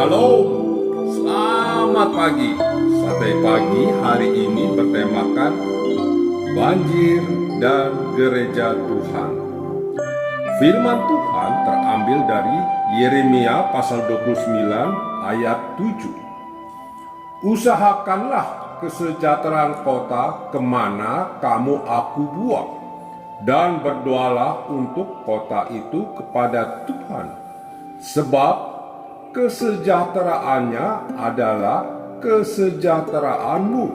Shalom, selamat pagi. Santai pagi hari ini bertemakan banjir dan gereja Tuhan. Firman Tuhan terambil dari Yeremia pasal 29 ayat 7. Usahakanlah kesejahteraan kota kemana kamu aku buang, dan berdoalah untuk kota itu kepada Tuhan, sebab kesejahteraannya adalah kesejahteraanmu.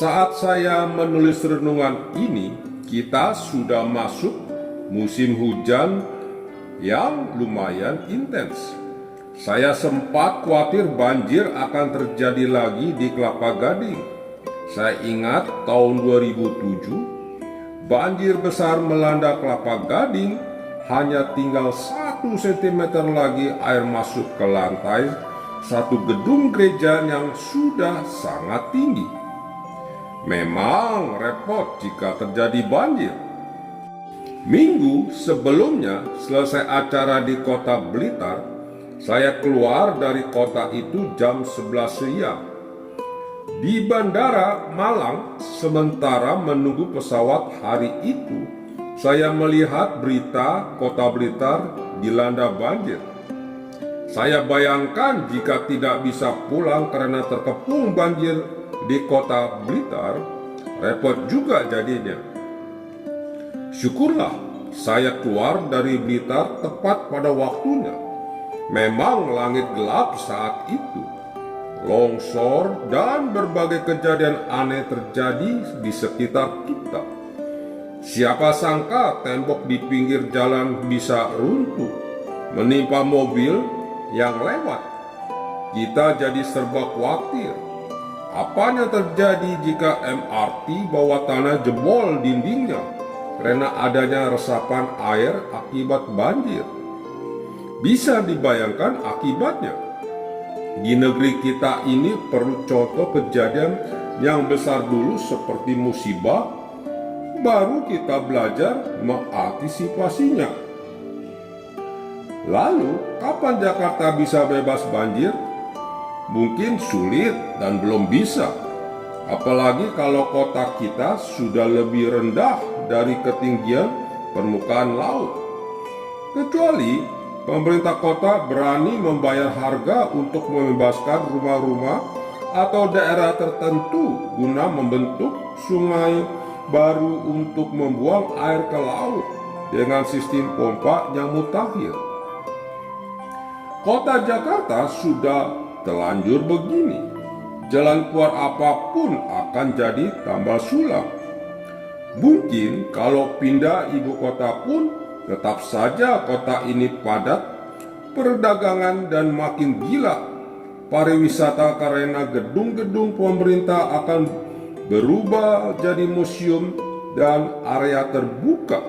Saat saya menulis renungan ini, kita sudah masuk musim hujan yang lumayan intens. Saya sempat khawatir banjir akan terjadi lagi di Kelapa Gading. Saya ingat tahun 2007, banjir besar melanda Kelapa Gading, hanya tinggal 1 cm lagi air masuk ke lantai satu gedung gereja yang sudah sangat tinggi. Memang repot jika terjadi banjir. Minggu sebelumnya, selesai acara di kota Blitar, saya keluar dari kota itu jam 11 siang. Di Bandara Malang, sementara menunggu pesawat hari itu, saya melihat berita kota Blitar dilanda banjir. Saya bayangkan jika tidak bisa pulang karena terkepung banjir di kota Blitar, repot juga jadinya. Syukurlah saya keluar dari Blitar tepat pada waktunya. Memang langit gelap saat itu. Longsor dan berbagai kejadian aneh terjadi di sekitar kita. Siapa sangka tembok di pinggir jalan bisa runtuh, menimpa mobil yang lewat. Kita jadi serba khawatir. Apa yang terjadi jika MRT bawah tanah jebol dindingnya karena adanya resapan air akibat banjir? Bisa dibayangkan akibatnya. Di negeri kita ini perlu contoh kejadian yang besar dulu seperti musibah, baru kita belajar mengantisipasinya. Lalu, kapan Jakarta bisa bebas banjir? Mungkin sulit dan belum bisa. Apalagi kalau kota kita sudah lebih rendah dari ketinggian permukaan laut. Kecuali pemerintah kota berani membayar harga untuk membebaskan rumah-rumah atau daerah tertentu guna membentuk sungai baru untuk membuang air ke laut dengan sistem pompa yang mutakhir. Kota Jakarta sudah terlanjur begini. Jalan keluar apapun akan jadi tambah sulam. Mungkin kalau pindah ibu kota pun tetap saja kota ini padat perdagangan dan makin gila pariwisata karena gedung-gedung pemerintah akan berubah jadi museum dan area terbuka.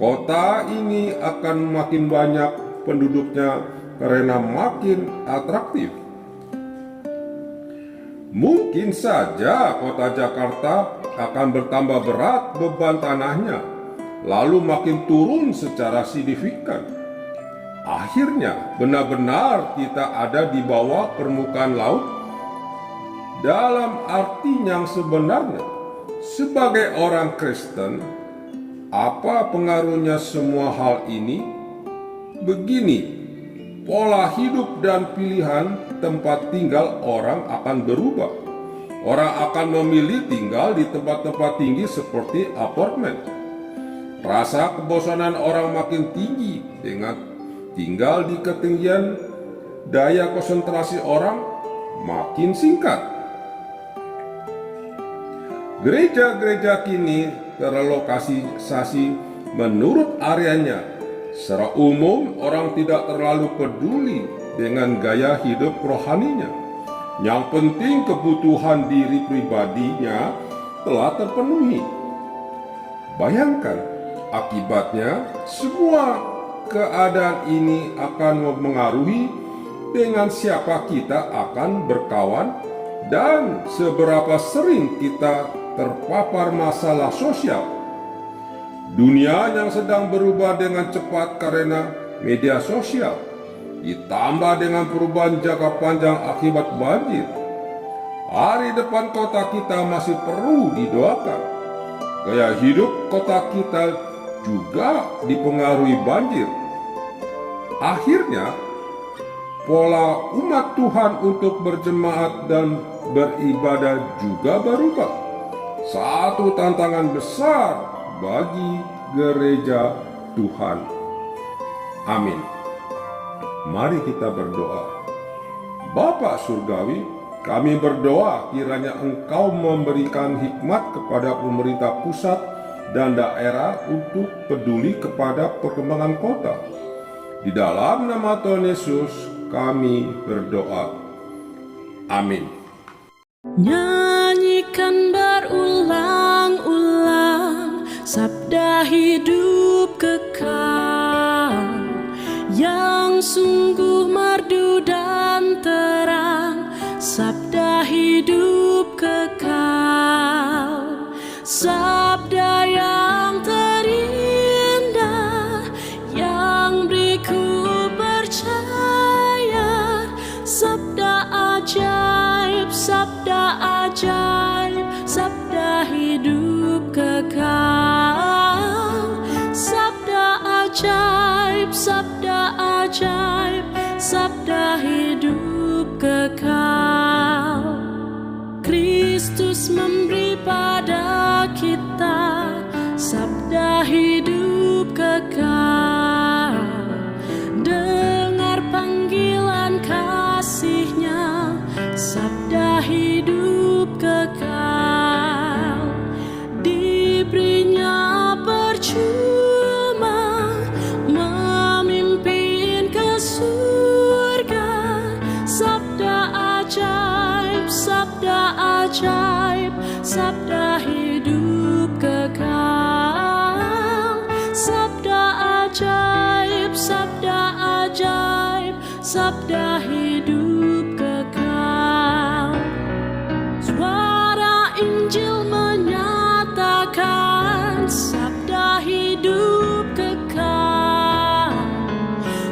Kota ini akan makin banyak penduduknya karena makin atraktif. Mungkin saja kota Jakarta akan bertambah berat beban tanahnya, lalu makin turun secara signifikan. Akhirnya benar-benar kita ada di bawah permukaan laut. Dalam arti yang sebenarnya, sebagai orang Kristen, apa pengaruhnya semua hal ini? Begini, pola hidup dan pilihan tempat tinggal orang akan berubah. Orang akan memilih tinggal di tempat-tempat tinggi seperti apartemen. Rasa kebosanan orang makin tinggi dengan tinggal di ketinggian. Daya konsentrasi orang makin singkat. Gereja-gereja kini terlokalisasi menurut areanya. Secara umum, orang tidak terlalu peduli dengan gaya hidup rohaninya. Yang penting kebutuhan diri pribadinya telah terpenuhi. Bayangkan, akibatnya semua keadaan ini akan mempengaruhi dengan siapa kita akan berkawan dan seberapa sering kita terpapar masalah sosial. Dunia yang sedang berubah dengan cepat karena media sosial, ditambah dengan perubahan jangka panjang akibat banjir. Hari depan kota kita masih perlu didoakan. Gaya hidup kota kita juga dipengaruhi banjir. Akhirnya, pola umat Tuhan untuk berjemaat dan beribadah juga berubah. Satu tantangan besar bagi gereja Tuhan. Amin. Mari kita berdoa. Bapa Surgawi, kami berdoa kiranya Engkau memberikan hikmat kepada pemerintah pusat dan daerah untuk peduli kepada perkembangan kota. Di dalam nama Tuhan Yesus kami berdoa. Amin. Nyanyikan berulang-ulang sabda hidup kekal yang sungguh merdu dan terang, sabda hidup kekal, sabda yang terindah yang beriku percaya, sabda ajaib, sabda ajaib, sabda hidup kekal, sabda ajaib, sabda ajaib, sabda hidup kekal. Kristus memberi pada kita sabda hidup kekal. Dengar panggilan kasih-Nya, sabda hidup kekal. Diberinya percuma memimpin ke surga, sabda ajaib, sabda ajaib, sabda hidup kekal, sabda ajaib, sabda ajaib, sabda hidup kekal. Suara Injil menyatakan sabda hidup kekal,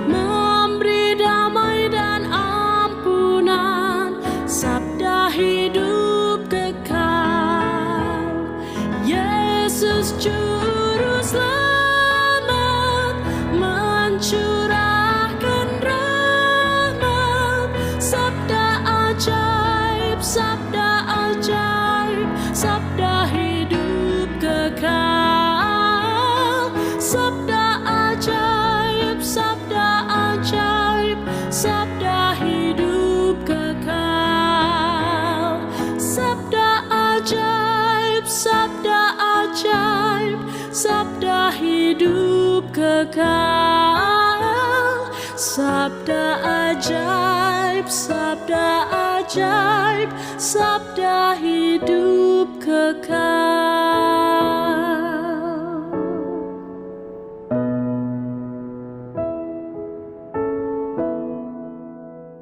memberi damai dan ampunan, sabda hidup kekal. Yesus Juru Selamat mencurahkan rahmat, sabda ajaib, sabda ajaib, sabda hidup kekal, sabda ajaib, sabda ajaib, sabda hidup kekal, sabda ajaib, sabda ajaib, sabda hidup kekal, sabda ajaib, sabda ajaib, sabda hidup